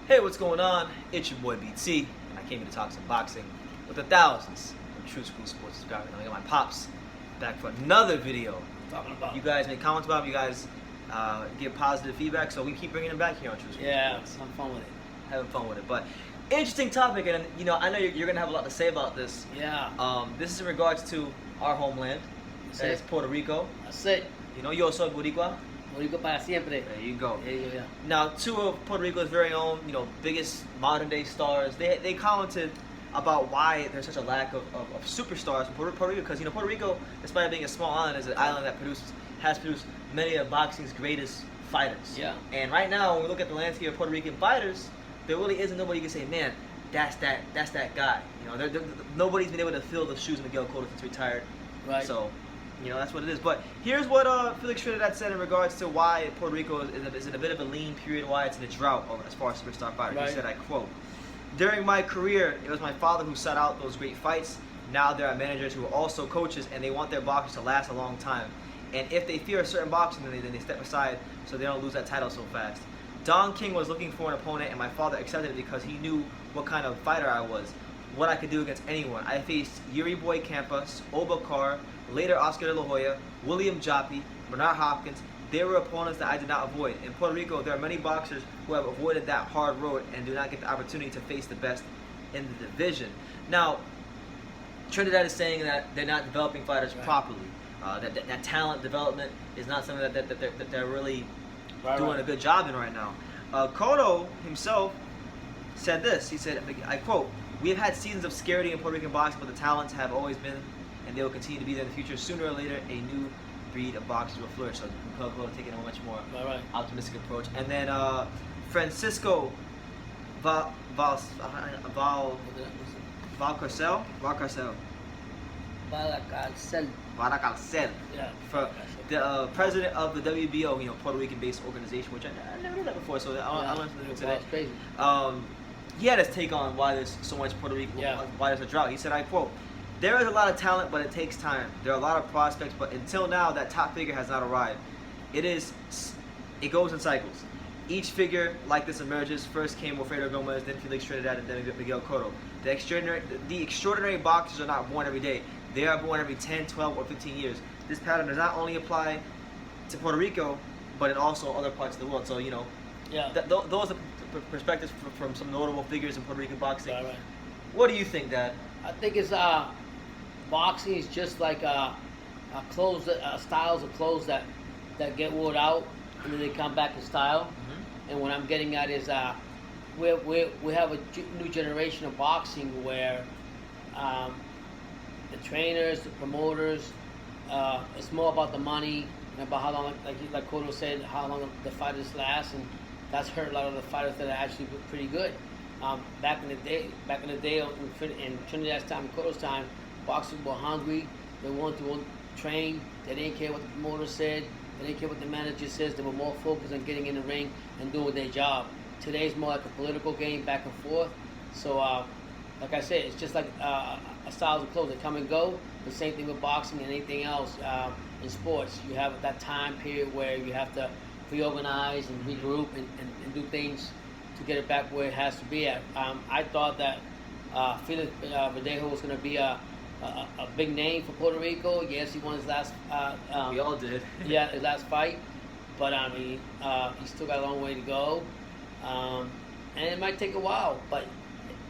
Hey, what's going on? It's your boy BT, and I came here to talk some boxing with the thousands of True School Sports subscribers. I got my pops back for another video. Talking about. You guys make comments about them. You guys give positive feedback, so we keep bringing them back here on True School Sports. Having fun with it. Having fun with it. But interesting topic, and I know you're gonna have a lot to say about this. Yeah. This is in regards to our homeland. That is Puerto Rico. That's it. Yo soy Boricua. Puerto Rico para siempre. There you go. Yeah. Now, two of Puerto Rico's very own, biggest modern day stars, they commented about why there's such a lack of superstars in Puerto Rico, because Puerto Rico, despite being a small island, is an island that has produced many of boxing's greatest fighters. Yeah. And right now, when we look at the landscape of Puerto Rican fighters, there really isn't nobody you can say, man, that's that guy. Nobody's been able to fill the shoes of Miguel Cotto since retired. Right. So, that's what it is. But here's what Felix Trinidad said in regards to why Puerto Rico is in a bit of a lean period, why it's in a drought as far as superstar fighters. Right. He said, I quote, "During my career, it was my father who sought out those great fights. Now there are managers who are also coaches, and they want their boxers to last a long time. And if they fear a certain boxing, then they step aside so they don't lose that title so fast. Don King was looking for an opponent, and my father accepted it because he knew what kind of fighter I was, what I could do against anyone. I faced Yuri Boy Campas, Obakar, later Oscar de la Hoya, William Joppy, Bernard Hopkins. They were opponents that I did not avoid. In Puerto Rico, there are many boxers who have avoided that hard road and do not get the opportunity to face the best in the division." Now, Trinidad is saying that they're not developing fighters properly. That talent development is not something that they're really doing a good job in right now. Cotto himself said this. He said, I quote, "We have had seasons of scarcity in Puerto Rican boxing, but the talents have always been, and they will continue to be there in the future. Sooner or later, a new breed of boxers will flourish." So Cotto taking a much more optimistic approach. And then Francisco Valcarcel. Valcarcel. Yeah. For the president of the WBO, Puerto Rican-based organization, which I never heard that before, so I learned something new today. That's crazy. He had his take on why there's so much Puerto Rico, why there's a drought. He said, I quote, "There is a lot of talent, but it takes time. There are a lot of prospects, but until now, that top figure has not arrived. It goes in cycles. Each figure like this emerges. First came Wilfredo Gomez, then Felix Trinidad, and then Miguel Cotto. The extraordinary boxers are not born every day. They are born every 10, 12, or 15 years. This pattern does not only apply to Puerto Rico, but in also other parts of the world." So, those are perspectives from some notable figures in Puerto Rican boxing. Right. What do you think, Dad? I think it's boxing is just like clothes, styles of clothes that get worn out and then they come back in style. Mm-hmm. And what I'm getting at is we have a new generation of boxing where the trainers, the promoters, it's more about the money and about how long, like Cotto said, how long the fighters last, and that's hurt a lot of the fighters that are actually pretty good. Back in the day, in Trinidad's time, Cotto's time, boxers were hungry. They wanted to train. They didn't care what the promoter said. They didn't care what the manager says. They were more focused on getting in the ring and doing their job. Today's more like a political game, back and forth. So, like I said, it's just like a styles of clothes that come and go. The same thing with boxing and anything else in sports. You have that time period where you have to reorganize and regroup and do things to get it back where it has to be at. I thought that Felix Verdejo was going to be a big name for Puerto Rico. Yes, he won his last. We all did. Yeah, his last fight, but he still got a long way to go, and it might take a while. But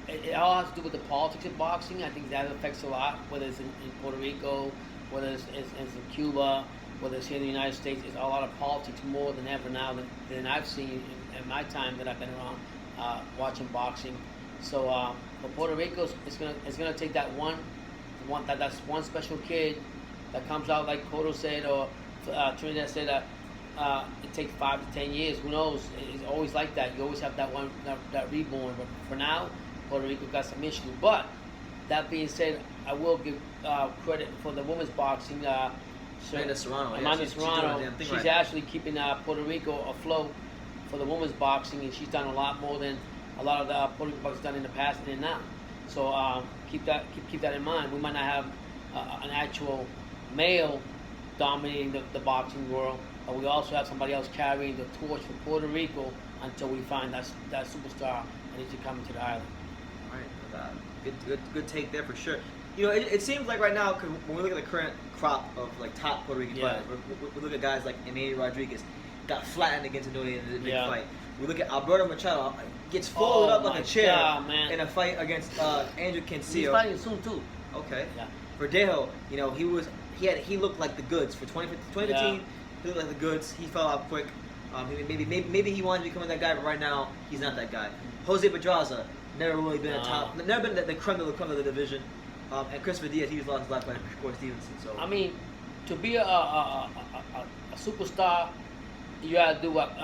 it all has to do with the politics of boxing. I think that affects a lot, whether it's in Puerto Rico, whether it's in Cuba, whether it's here in the United States. It's a lot of politics more than ever now than I've seen in my time that I've been around watching boxing. So for Puerto Rico, it's gonna take that one special kid that comes out, like Cotto said, or Trinidad said that it takes 5 to 10 years. Who knows? It's always like that. You always have that one that reborn. But for now, Puerto Rico got some issues. But that being said, I will give credit for the women's boxing. Amanda Serrano. She's actually keeping Puerto Rico afloat for the women's boxing, and she's done a lot more than a lot of the Puerto Rican boxers done in the past and now. So keep that in mind. We might not have an actual male dominating the boxing world, but we also have somebody else carrying the torch for Puerto Rico until we find that superstar that needs to come to the island. All right, good take there for sure. You know, it seems like right now, cause when we look at the current crop of like top Puerto Rican fighters, we look at guys like Emmanuel Rodriguez, got flattened against Inouye in the big fight. We look at Alberto Machado, gets folded up like a chair in a fight against Andrew Cancio. He's fighting soon too. Okay. Yeah. Verdejo, you know, he looked like the goods for 2015. He looked like the goods. He fell out quick. Maybe he wanted to become that guy, but right now he's not that guy. Jose Pedraza, never really been never been the creme de la creme of the division. And Christopher Diaz, he was lost last by Corey Stevenson. So I mean, to be a superstar, you gotta do what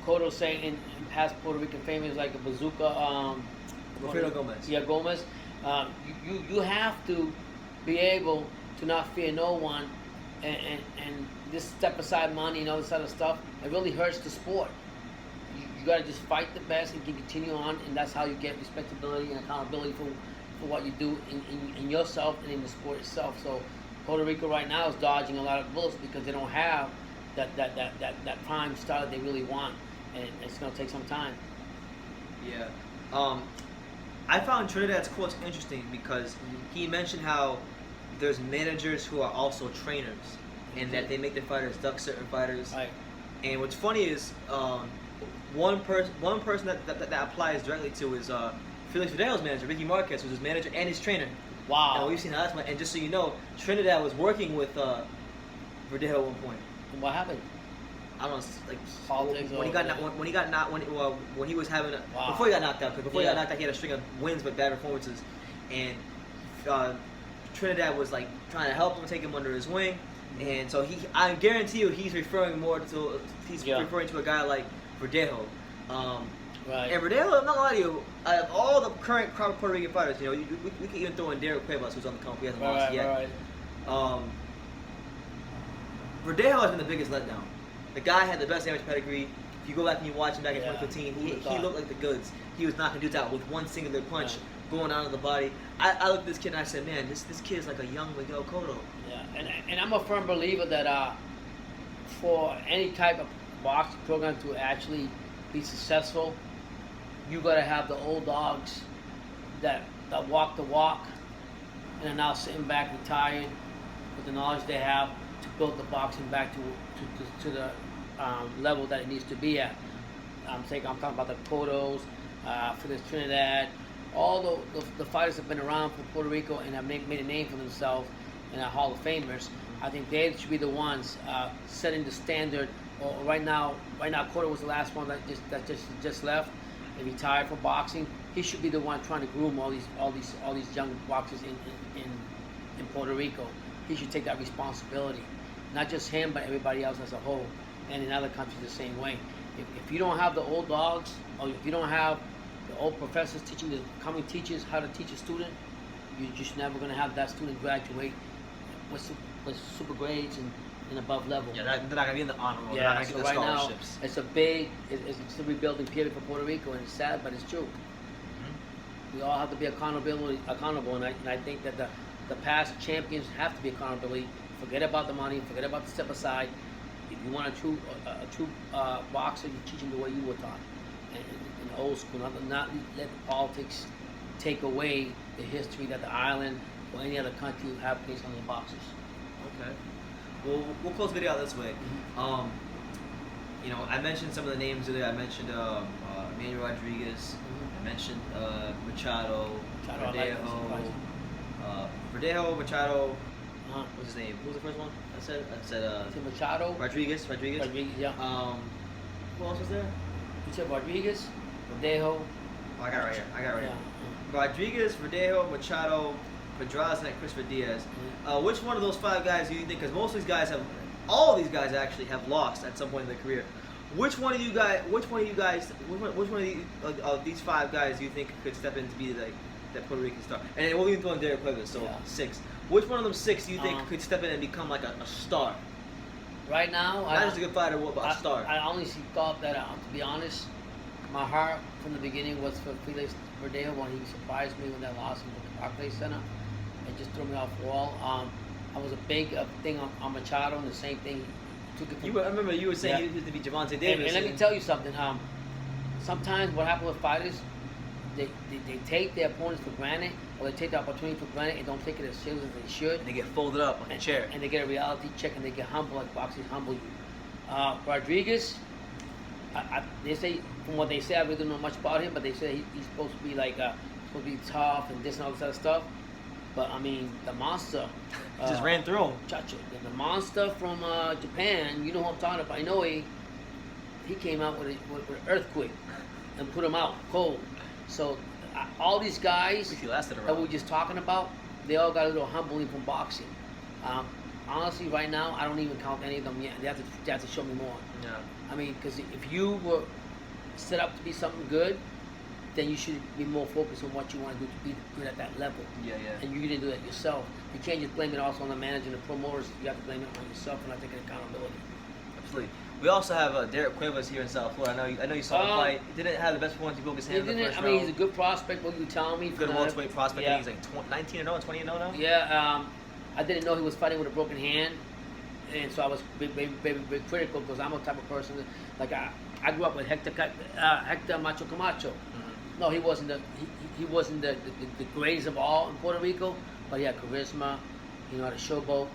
Cotto saying in past Puerto Rican famous like a bazooka. Wilfredo Gomez. Yeah, Gomez. You have to be able to not fear no one, and this step aside money and all this other stuff. It really hurts the sport. You gotta just fight the best and continue on, and that's how you get respectability and accountability for what you do in yourself and in the sport itself. So Puerto Rico right now is dodging a lot of bullets because they don't have that prime star that they really want, and it's gonna take some time. Yeah. I found Trinidad's quotes interesting because he mentioned how there's managers who are also trainers, and that they make their fighters duck certain fighters. Right. And what's funny is one person that applies directly to is Felix Trinidad's manager, Ricky Marquez, who's his manager and his trainer. Wow. And we've seen how that's and just so you know, Trinidad was working with Verdejo at one point. And what happened? I don't know, like Politics when he was having before he got knocked out. Because before he got knocked out, he had a string of wins but bad performances, and Trinidad was like trying to help him, take him under his wing, and so I guarantee you, he's referring to a guy like Verdejo. Right. And Verdejo, I'm not gonna lie to you, out of all the current crop of Puerto Rican fighters, you know, we could even throw in Derek Cuevas, who's on the come, he hasn't lost yet. Right. Verdejo has been the biggest letdown. The guy had the best amateur pedigree. If you go back and you watch him back in 2015, he looked like the goods. He was knocking dudes out with one singular punch going out of the body. I looked at this kid and I said, man, this kid is like a young Miguel Cotto. Yeah, and I'm a firm believer that for any type of boxing program to actually be successful, you got to have the old dogs that walk the walk and are now sitting back retired with the knowledge they have to build the boxing back to the level that it needs to be at. I'm talking about the Cottos, Felix Trinidad, all the fighters that have been around for Puerto Rico and have made a name for themselves and are Hall of Famers. I think they should be the ones setting the standard. Right now, Cotto was the last one that just left and retired from boxing. He should be the one trying to groom all these young boxers in Puerto Rico. He should take that responsibility, not just him, but everybody else as a whole, and in other countries the same way. If you don't have the old dogs, or if you don't have the old professors teaching the coming teachers how to teach a student, you're just never going to have that student graduate with super grades and above level. Yeah, they're not going to be in the honor roll. Yeah, they're not so going to get the right scholarships. now it's a rebuilding period for Puerto Rico, and it's sad, but it's true. Mm-hmm. We all have to be accountable, and I think that the past champions have to be accountable. Forget about the money. Forget about the step aside. If you want a true boxer, you teach him the way you were taught, in old school. Not let the politics take away the history that the island or any other country have based on their boxers. Okay. Well, we'll close the video out this way. Mm-hmm. You know, I mentioned some of the names earlier. I mentioned Emmanuel Rodriguez. Mm-hmm. I mentioned Machado, Verdejo, Machado. What's his name? Who was the first one? I said Machado. Rodriguez, yeah. Who else was there? You said Rodriguez, Verdejo. Oh, I got it right here. Yeah. Rodriguez, Verdejo, Machado, Pedraza, and Christopher Diaz. Mm-hmm. Which one of those five guys do you think? Because most of these guys all of these guys actually have lost at some point in their career. Which one of these five guys do you think could step in to be that Puerto Rican star? And we'll even throw in Derek Cuevas, so 6. Which one of them 6 do you think could step in and become like a star? Right now, not just a good fighter, but a star. I honestly thought that, to be honest, my heart from the beginning was for Felix Verdejo when he surprised me with that loss in the Barclays Center. It just threw me off the wall. I was a big thing on Machado, and the same thing took it. I remember you were saying Yeah. you used to be Javante And Davis. let me tell you something. Sometimes what happens with fighters, they take their opponents for granted, or they take the opportunity for granted and don't take it as serious as they should. And they get folded up on a chair. And they get a reality check and they get humble like boxing humble you. Rodriguez, they say, from what they say, I really don't know much about him, but they say he's supposed to be like supposed to be tough and this and all this other stuff. But I mean, the monster Just ran through him. Chacho, the monster from Japan. You know who I'm talking about. I know he came out with an earthquake and put him out cold. So all these guys He lasted that around. we're just talking about, they all got a little humbling from boxing. Honestly, right now, I don't even count any of them yet. They have to show me more. Yeah. I mean, because if you were set up to be something good, then you should be more focused on what you want to do to be good at that level. Yeah, yeah. And you didn't do that yourself. You can't just blame it also on the manager and the promoters. You have to blame it on yourself and not taking accountability. Absolutely. We also have Derek Cuevas here in South Florida. I know you saw the fight. He didn't have the best performance. He broke his hand in the first round. He's a good prospect. What you telling me? Good welterweight prospect. Yeah. I think he's like 19 and 0, 20 and 0 now. Yeah. I didn't know he was fighting with a broken hand, and so I was very critical because I'm a type of person that, like I grew up with Hector Macho Camacho. Mm-hmm. No, he wasn't he wasn't the greatest of all in Puerto Rico, but he had charisma. He knew how to showboat,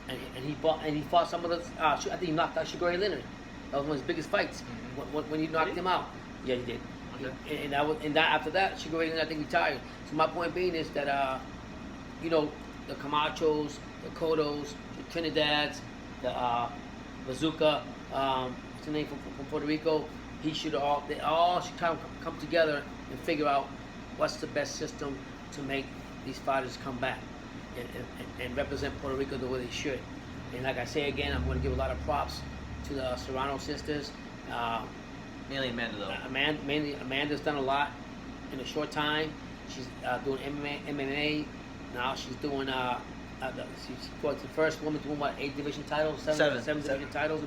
and he fought some of the. I think he knocked out Sugar Ray Leonard. That was one of his biggest fights when he knocked him out. Yeah, he did. Okay. And after that, Sugar Ray Leonard I think retired. So my point being is that the Camachos, the Cottos, the Trinidads, the Bazooka, what's the name from Puerto Rico? They all should kind of come together and figure out what's the best system to make these fighters come back and represent Puerto Rico the way they should. And like I say again, I'm going to give a lot of props to the Serrano sisters. Mainly Amanda though. Mainly Amanda's done a lot in a short time. She's doing MMA. Now she's doing. She's the first woman to win 8 division titles, seven division titles,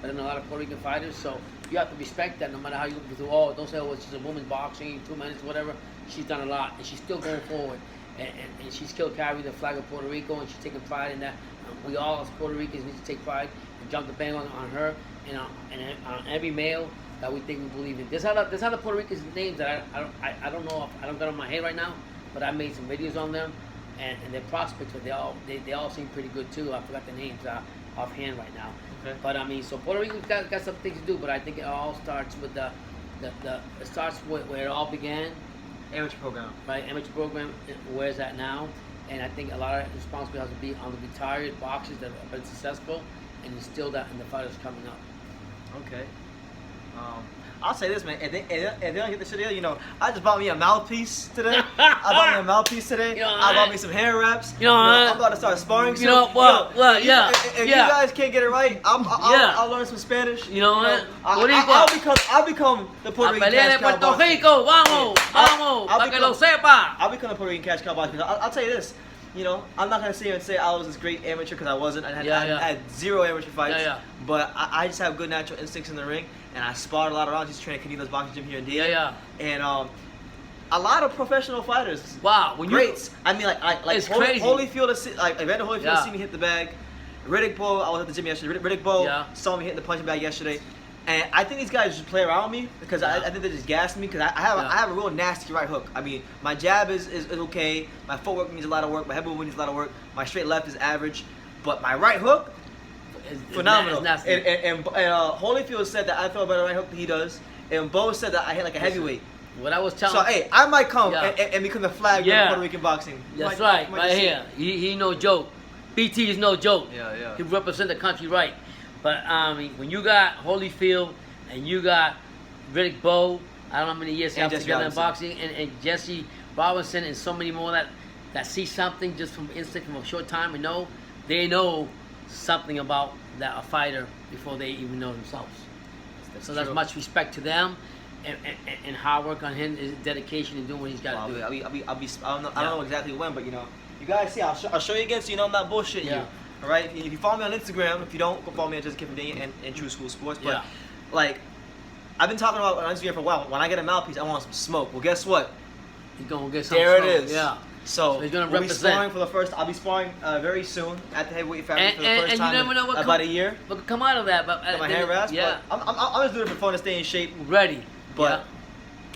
in a lot of Puerto Rican fighters. So you have to respect that, no matter how you look through. Oh, don't say, oh, she's a woman boxing, 2 minutes, whatever. She's done a lot, and she's still going forward. And she's still carrying the flag of Puerto Rico, and she's taking pride in that. We all, as Puerto Ricans, need to take pride and jump the bang on her and on every male that we think we believe in. There's other Puerto Ricans names that I don't know. I don't got on my head right now, but I made some videos on them, and their prospects, but they all seem pretty good too. I forgot the names offhand right now. Okay. But I mean, so Puerto Rico's got some things to do, but I think it all starts with it starts where it all began. Amateur program. Right, amateur program, where it's at now, and I think a lot of responsibility has to be on the retired boxers that have been successful, and instill that in the fighters coming up. Okay. I'll say this, man. If they don't get the shit together, I just bought me a mouthpiece today. I bought me a mouthpiece today. I bought me some hair wraps. I'm about to start sparring soon. If you guys can't get it right, I'll learn some Spanish. You know what? I'll become the Puerto Rican cash cow Puerto boxer. Rico, vamos, para que lo sepa. I'll become the Puerto Rican cash cow boxer. I'll tell you this. I'm not gonna sit here and say I was this great amateur because I wasn't. I had 0 amateur fights. But I just have good natural instincts in the ring, and I sparred a lot around. Just training at Canino's boxing gym here in DA. And a lot of professional fighters. Wow, greats. I mean, like it's crazy. Holyfield, Evander Holyfield, see me hit the bag. Riddick Bowe, I was at the gym yesterday. Riddick Bowe saw me hit the punching bag yesterday. And I think these guys just play around me because I think they just gas me because I have a real nasty right hook. I mean, my jab is okay. My footwork needs a lot of work. My head movement needs a lot of work. My straight left is average. But my right hook, phenomenal. And Holyfield said that I throw a better right hook than he does. And Bo said that I hit like a heavyweight. What I was telling. So hey, I might come and become the flag of Puerto Rican boxing. That's right here. He no joke. BT is no joke. Yeah. He represent the country right. But when you got Holyfield and you got Riddick Bowe, I don't know how many years they have together in boxing, and Jesse Robinson and so many more that see something just from instinct from a short time and they know something about a fighter before they even know themselves. So that's much respect to them and hard work on him, his dedication and doing what he's got to do. I don't know exactly when, but you guys see, I'll show you again so I'm not bullshitting you. All right, if you follow me on Instagram, if you don't, go follow me at Just Kid from Dania and True School Sports. But I've been talking about on Instagram for a while. When I get a mouthpiece, I want some smoke. Well, guess what? You're gonna get some there smoke. It is. Yeah. So he's gonna we'll be represent. sparring for the first. I'll be sparring very soon at the heavyweight family for the first And time you never know in what about a year. What could come out of that? But Got my hand rasped. yeah, But I'm just doing it for fun to stay in shape. ready. But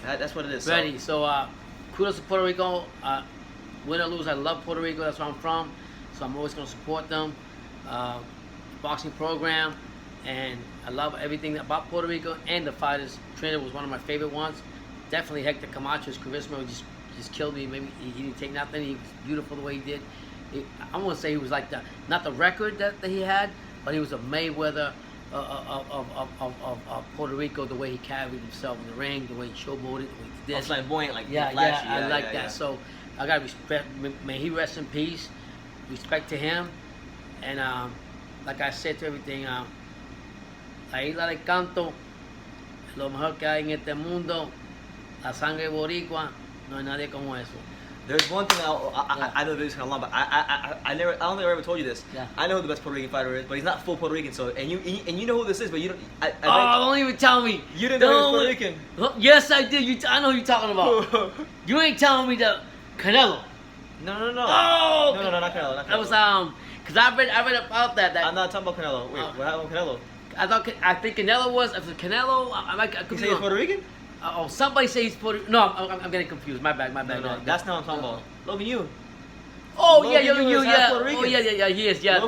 yeah. that's what it is. Ready. So kudos to Puerto Rico. Win or lose, I love Puerto Rico. That's where I'm from. So I'm always going to support them. Boxing program. And I love everything about Puerto Rico and the fighters. Trinidad was one of my favorite ones. Definitely Hector Camacho's charisma just killed me. Maybe he didn't take nothing. He was beautiful the way he did. I want to say he was like not the record that he had, but he was a Mayweather of Puerto Rico, the way he carried himself in the ring, the way he showboated, the way he did. Flamboyant, like yeah, flashy. I like that. So I got respect. May he rest in peace. Respect to him. And like I said to everything, la isla del canto, lo mejor que hay en este mundo, la sangre boricua, no hay nadie como eso. There's one thing I know this is kind of long, but I don't think I ever told you this. Yeah. I know who the best Puerto Rican fighter is, but he's not full Puerto Rican. So and you know who this is, but you don't. Don't even tell me. You didn't know he was Puerto Rican. Yes, I did. I know who you're talking about. You ain't telling me that Canelo. No. Oh, No, not Canelo. Not Canelo. That was because I read about that. I'm not talking about Canelo. Wait, what happened with Canelo? I think Canelo was. If it's Canelo, I could You be say he's wrong. Puerto Rican? Somebody say he's Puerto Rican. No, I'm getting confused. My bad. No, that's not what I'm talking about. Logan Yu. Oh Logan yeah, Yu is half yeah. Puerto Rican. Oh yeah. He is. Yeah,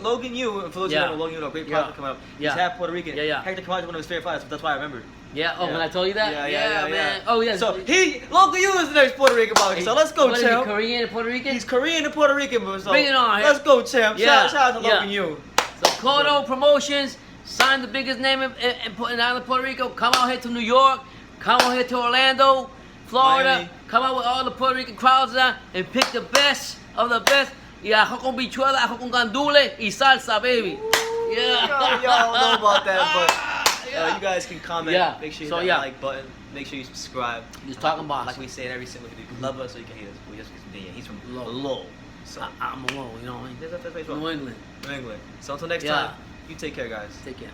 Logan Yu, for those who don't know, Logan Yu, a great product coming up. He's half Puerto Rican. Yeah. Hector Camacho is one of his favorite fighters, so that's why I remembered. Yeah. Oh, when I told you that. Yeah, man. Oh yeah. So Logan Yu is the next Puerto Rican boxer. So let's go, What is he, champ. Korean and Puerto Rican? He's Korean and Puerto Rican, but so Bring it on. let's go, champ. Yeah. Shout out to Logan Yu. So Cotto Promotions signed the biggest name in island Puerto Rico. Come out here to New York. Come out here to Orlando, Florida. Miami. Come out with all the Puerto Rican crowds there and pick the best of the best. Y ajo con bichuela, ajo con gandules y salsa, baby. Yeah. Y'all don't know about that, but you guys can comment. Yeah. Make sure you So, hit yeah. that like button. Make sure you subscribe. Just talking boxing. Like we say in every single video. You can love us or you can hate us. We just he's from Low. Low. So I'm alone, you know what I mean? that's where he's from. New England. New England. So until next Yeah. time, you take care, guys. Take care.